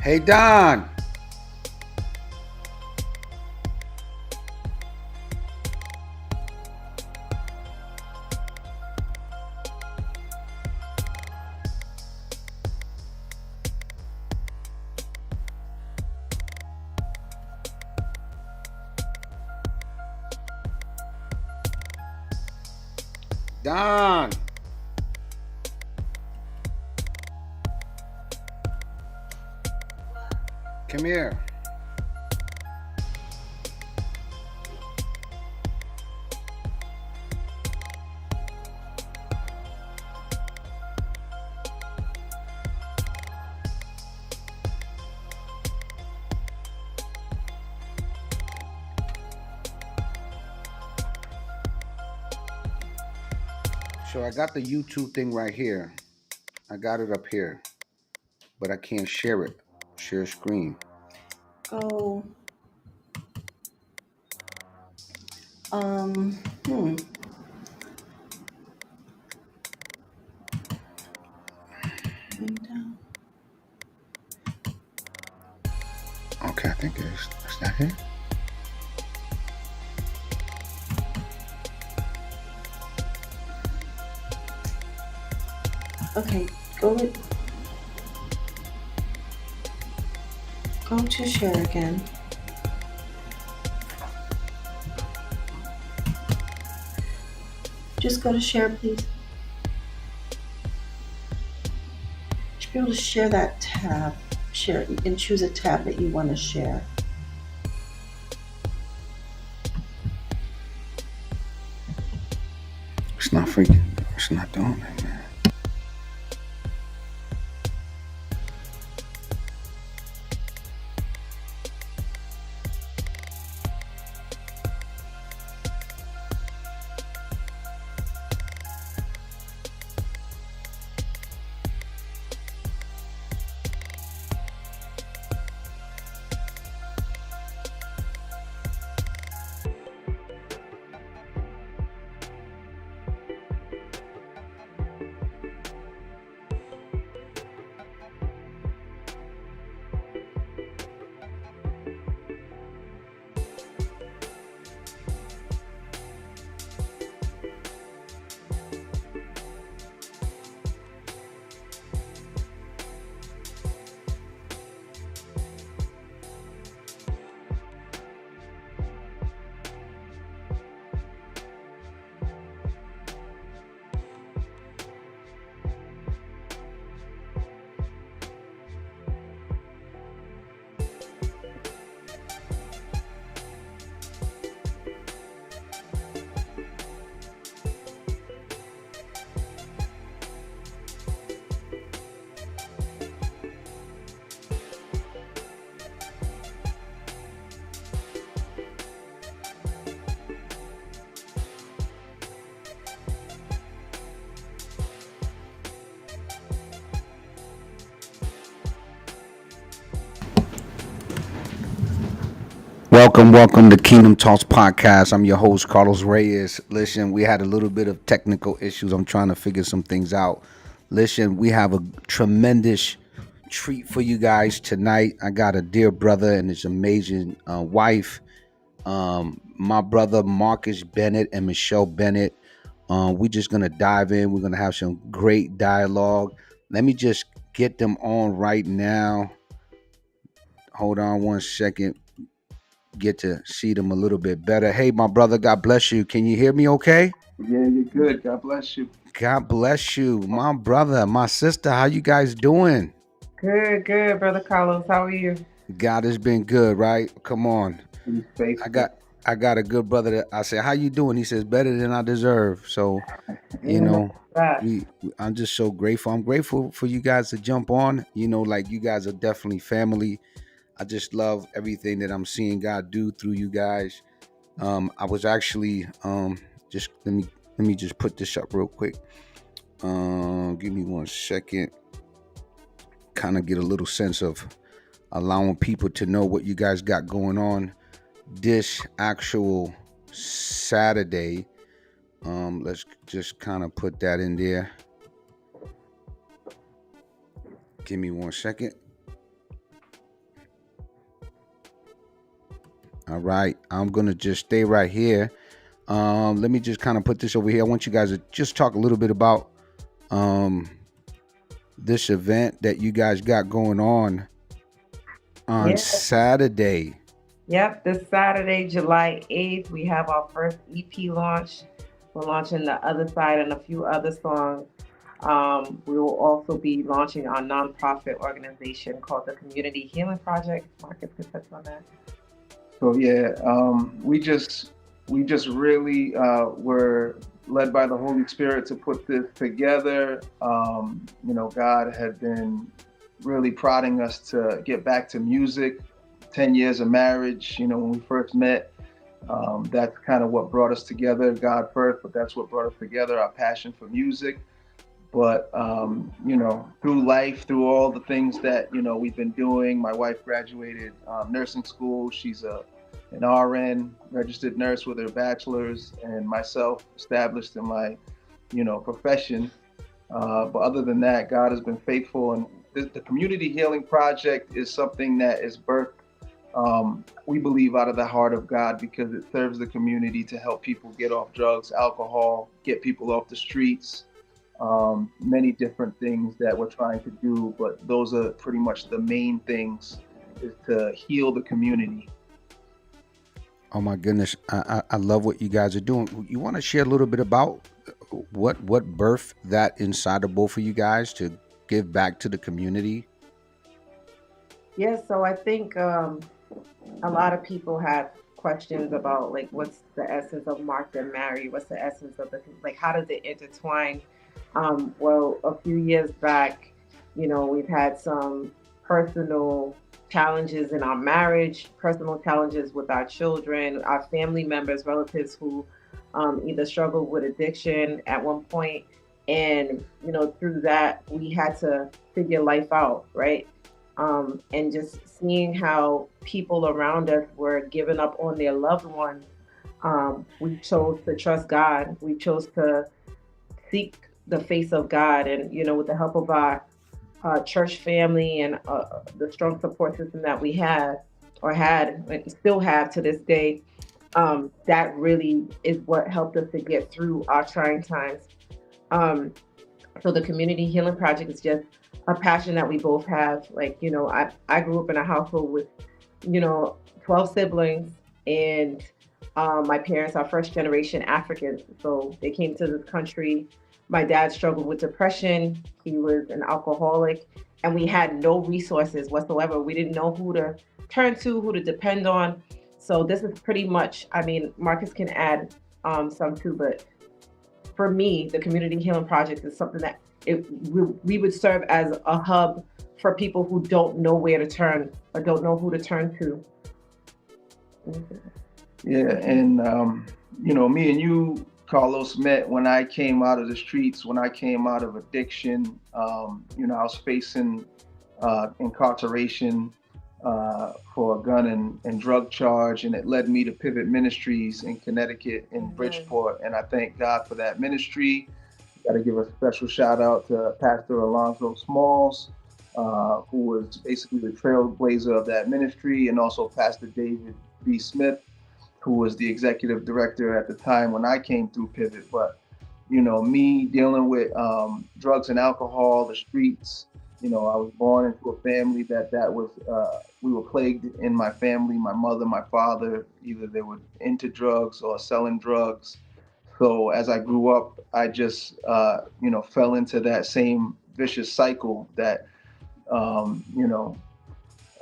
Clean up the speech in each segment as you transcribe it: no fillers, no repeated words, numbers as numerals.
Hey, Don. Don. Come here. So I got the YouTube thing right here. I got it up here, but I can't share it. Share screen. Oh, um, hmm. Okay, I think it's that it. Okay, go to share again. Just go to share, please. You should be able to share that tab. Share and choose a tab that you want to share. It's not freaking. It's not doing it, man. Welcome to Kingdom Talks Podcast. I'm your host, Carlos Reyes. Listen, we had a little bit of technical issues. I'm trying to figure some things out. Listen, we have a tremendous treat for you guys tonight. I got a dear brother and his amazing wife, my brother Marcus Bennett and Michelle Bennett. We're just going to dive in. We're going to have some great dialogue. Let me just get them on right now. Hold on one second. Get to see them a little bit better. Hey, my brother, God bless you. Can you hear me okay? Yeah, you're good. God bless you. God bless you. My brother, my sister, how you guys doing? Good, Brother Carlos. How are you? God has been good, right? Come on. He's I faithful. got I got a good brother that I said, how you doing? He says, better than I deserve. So, you Amen know, to that. I'm just so grateful. I'm grateful for you guys to jump on. Like you guys are definitely family. I just love everything that I'm seeing God do through you guys. I was actually just let me just put this up real quick. Give me one second. Kind of get a little sense of allowing people to know what you guys got going on this actual Saturday. Let's just kind of put that in there. Give me one second. All right. I'm gonna just stay right here. Let me just kind of put this over here. I want you guys to just talk a little bit about um this event that you guys got going on Yeah. Saturday. Yep. This Saturday, July 8th, we have our first EP launch. We're launching The Other Side and a few other songs. We will also be launching our nonprofit organization called the Community Healing Project. Marcus can touch on that. So yeah, we just really were led by the Holy Spirit to put this together. God had been really prodding us to get back to music. 10 years of marriage. When we first met, that's kind of what brought us together. God first, but that's what brought us together. Our passion for music. But through life, through all the things that we've been doing, my wife graduated nursing school. She's an RN, registered nurse with her bachelor's, and myself established in my profession. But other than that, God has been faithful, and the Community Healing Project is something that is birthed. We believe out of the heart of God because it serves the community to help people get off drugs, alcohol, get people off the streets, many different things that we're trying to do, but those are pretty much the main things, is to heal the community. Oh my goodness, I love what you guys are doing. You want to share a little bit about what birthed that inside of both of you guys to give back to the community? Yeah, so I think a lot of people have questions about like what's the essence of Martha and Mary? What's the essence of the like? How does it intertwine? Well, a few years back, we've had some personal challenges in our marriage, personal challenges with our children, our family members, relatives who either struggled with addiction at one point, and through that we had to figure life out, right? And just seeing how people around us were giving up on their loved ones, we chose to trust God. We chose to seek the face of God, and with the help of our church family and the strong support system that we had or had and still have to this day, that really is what helped us to get through our trying times. Um, so the Community Healing Project is just a passion that we both have. Like, I grew up in a household with, you know, 12 siblings, and my parents are first generation Africans. So they came to this country. My dad struggled with depression. He was an alcoholic, and we had no resources whatsoever. We didn't know who to turn to, who to depend on. So this is pretty much, I mean, Marcus can add some too, but for me, the Community Healing Project is something that we would serve as a hub for people who don't know where to turn or don't know who to turn to. Yeah, and me and you, Carlos, met when I came out of the streets, when I came out of addiction. I was facing incarceration for a gun and drug charge, and it led me to Pivot Ministries in Connecticut, in Bridgeport. And I thank God for that ministry. Got to give a special shout out to Pastor Alonzo Smalls, who was basically the trailblazer of that ministry, and also Pastor David B. Smith, who was the executive director at the time when I came through Pivot. But, me dealing with drugs and alcohol, the streets, I was born into a family that was, we were plagued in my family. My mother, my father, either they were into drugs or selling drugs. So as I grew up, I just, fell into that same vicious cycle that,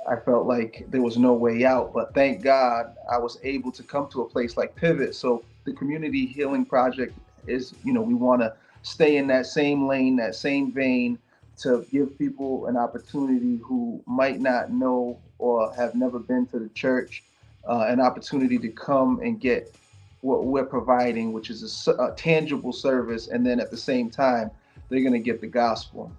I felt like there was no way out. But thank God I was able to come to a place like Pivot. So the Community Healing Project is, we want to stay in that same lane, that same vein, to give people an opportunity who might not know or have never been to the church, an opportunity to come and get what we're providing, which is a tangible service. And then at the same time, they're going to get the gospel.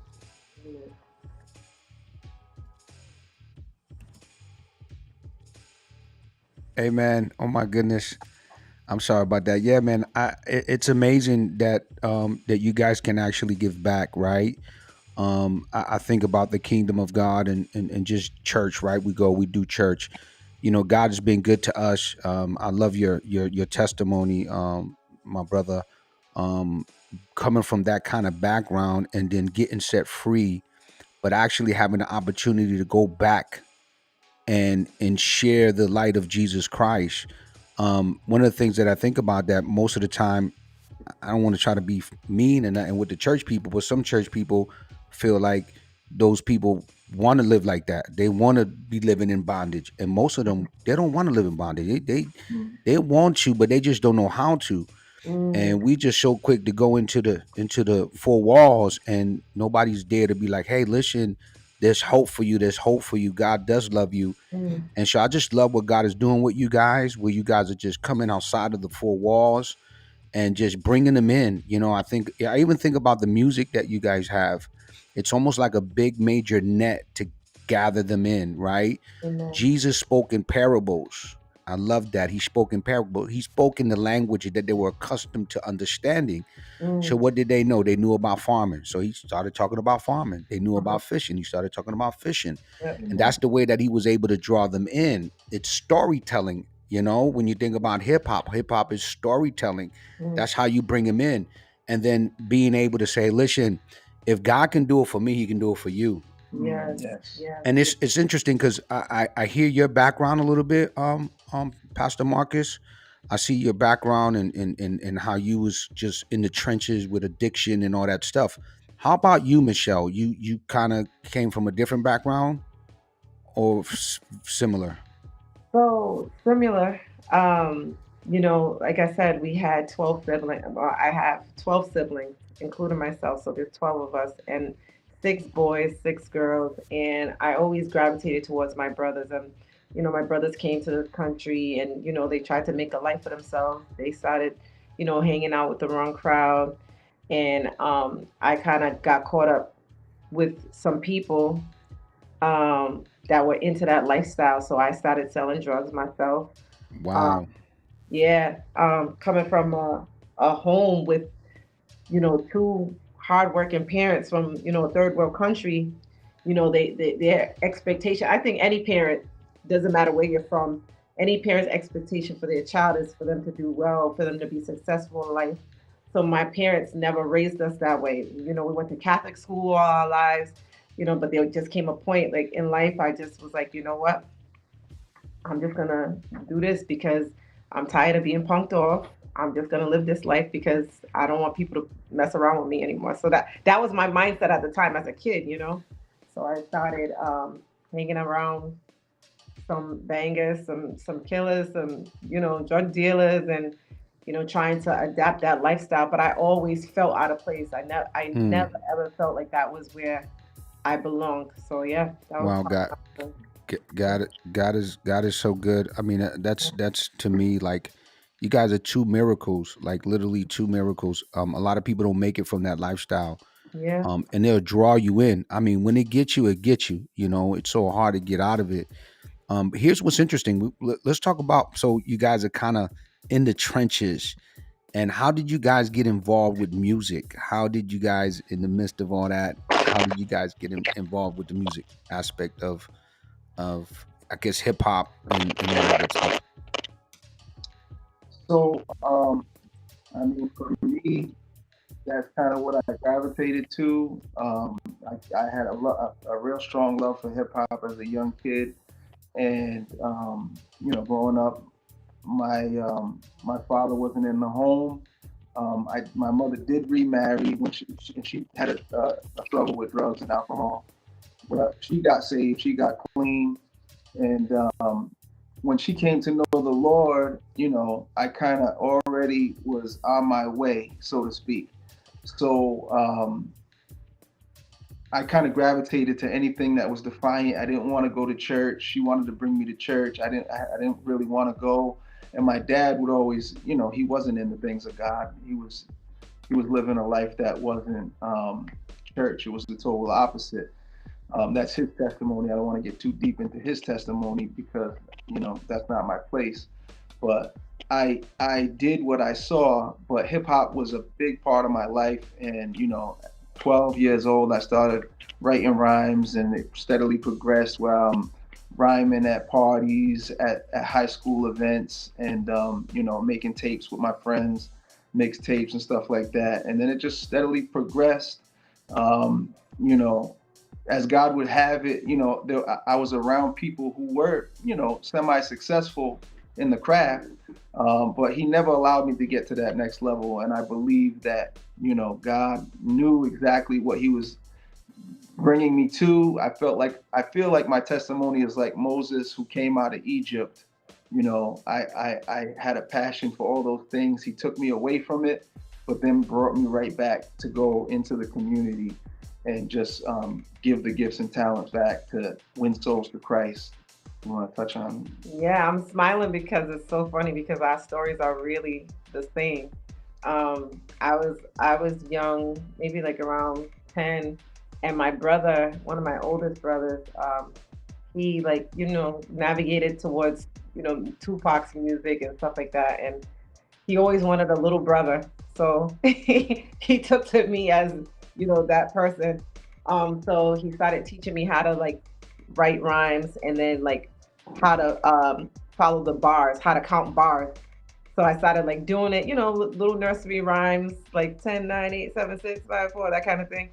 Amen. Oh my goodness. I'm sorry about that. Yeah, man. It's amazing that that you guys can actually give back, right? I think about the kingdom of God and just church, right? We do church, God has been good to us. I love your testimony, my brother. Um, Coming from that kind of background and then getting set free, but actually having the opportunity to go back and share the light of Jesus Christ. One of the things that I think about that most of the time, I don't want to try to be mean and nothing with the church people, but some church people feel like those people want to live like that. They want to be living in bondage, and most of them they don't want to live in bondage. Mm. They want to, but they just don't know how to. Mm, And we just so quick to go into the four walls, and nobody's there to be like, hey, listen, there's hope for you. There's hope for you. God does love you. mm, And so I just love what God is doing with you guys, where you guys are just coming outside of the four walls and just bringing them in. I even think about the music that you guys have. It's almost like a big major net to gather them in, right? amen. Jesus spoke in parables. I love that. He spoke in parables. He spoke in the language that they were accustomed to understanding. So Mm, what did they know? They knew about farming. So he started talking about farming. They knew mhm, about fishing. He started talking about fishing. yep, And that's Amen. the way that he was able to draw them in. It's storytelling. When you think about hip hop is storytelling. mm, That's how you bring them in. And then being able to say, listen, if God can do it for me, he can do it for you. Mm, yes, yes. yes, And yes. it's interesting because I hear your background a little bit, Pastor Marcus. I see your background and how you was just in the trenches with addiction and all that stuff. How about you, Michelle? You kind of came from a different background or similar? So similar. Like I said, we had 12 siblings. Well, I have 12 siblings, including myself. So there's 12 of us, and six boys, six girls. And I always gravitated towards my brothers. And, my brothers came to the country and, they tried to make a life for themselves. They started, hanging out with the wrong crowd. And I kind of got caught up with some people that were into that lifestyle. So I started selling drugs myself. Um, Wow. yeah, coming from a home with, two hardworking parents from, a third world country, their expectation. I think any parent, doesn't matter where you're from, any parent's expectation for their child is for them to do well, for them to be successful in life. So my parents never raised us that way. We went to Catholic school all our lives, but there just came a point like in life I just was like, you know what? I'm just gonna do this because I'm tired of being punked off. I'm just gonna live this life because I don't want people to mess around with me anymore. So that was my mindset at the time as a kid. So I started hanging around some bangers, some killers, some drug dealers, and trying to adapt that lifestyle. But I always felt out of place. I Hmm. never ever felt like that was where I belonged. So yeah, that was Wow. part God. of my God, God is so good. I mean, that's to me like you guys are two miracles, like literally two miracles. A lot of people don't make it from that lifestyle, yeah. and they'll draw you in. I mean, when it gets you, it gets you. It's so hard to get out of it. Here's what's interesting. Let's talk about. So you guys are kind of in the trenches, and how did you guys get involved with music? How did you guys, in the midst of all that, how did you guys get involved with the music aspect of I guess hip hop and all that good stuff. So, I mean, for me, that's kind of what I gravitated to. I had a real strong love for hip hop as a young kid, and growing up, my father wasn't in the home. My mother did remarry when she had a struggle with drugs and alcohol, but she got saved. She got clean, and when she came to know the Lord, I kind of already was on my way, so to speak. So I kind of gravitated to anything that was defiant. I didn't want to go to church. She wanted to bring me to church. I didn't really want to go. And my dad would always, he wasn't in the things of God. He was living a life that wasn't church. It was the total opposite. That's his testimony. I don't want to get too deep into his testimony because that's not my place. But I did what I saw. But hip hop was a big part of my life, and 12 years old, I started writing rhymes, and it steadily progressed. Where I'm rhyming at parties, at high school events, and making tapes with my friends, mixtapes and stuff like that. And then it just steadily progressed. Um, you know, as God would have it, I was around people who were, semi-successful in the craft, but He never allowed me to get to that next level. And I believe that, God knew exactly what He was bringing me to. I feel like my testimony is like Moses who came out of Egypt. I had a passion for all those things. He took me away from it, but then brought me right back to go into the community and just give the gifts and talents back to win souls to Christ. You want to touch on? Yeah, I'm smiling because it's so funny because our stories are really the same. I was young, maybe like around 10, and my brother, one of my oldest brothers, he like navigated towards Tupac's music and stuff like that, and he always wanted a little brother, so he took to me as that person. So he started teaching me how to like write rhymes and then like how to follow the bars, how to count bars. So I started like doing it, little nursery rhymes like 10, 9, 8, 7, 6, 5, 4, that kind of thing.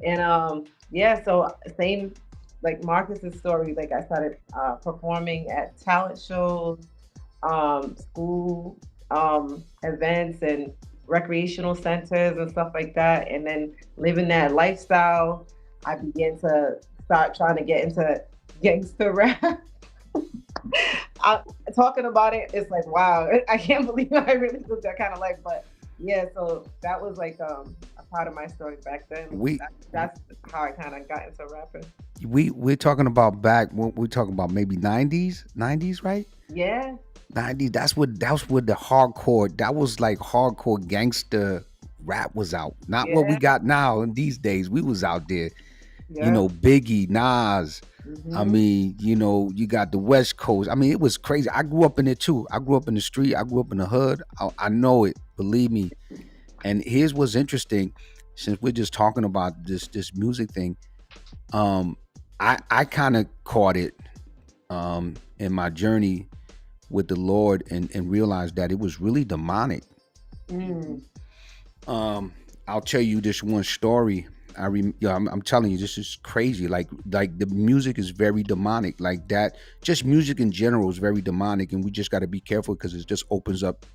And yeah, so same like Marcus's story. Like I started performing at talent shows, school events, and recreational centers and stuff like that. And then living that lifestyle, I began to start trying to get into gangster rap. I, Talking about it, it's like wow, I can't believe I really lived that kind of life. But yeah, so that was like a part of my story back then. We That's how I kind of got into rapping. we're talking about back when we're talking about maybe 90s, right? Yeah, 90s. That's what the hardcore. That was like hardcore gangster rap was out. Not what we yeah, got now in these days. We was out there. yeah. Biggie, Nas. I Hmm. mean, you got the West Coast. I mean, it was crazy. I grew up in it too. I grew up in the street. I grew up in the hood. I know it. Believe me. And here's what's interesting. Since we're just talking about this music thing, um, I kind of caught it in my journey with the Lord and realized that it was really demonic. Mm. Um, I'll tell you this one story. I'm telling you, this is crazy. Like the music is very demonic. Like that, just music in general is very demonic, and we just got to be careful because it just opens up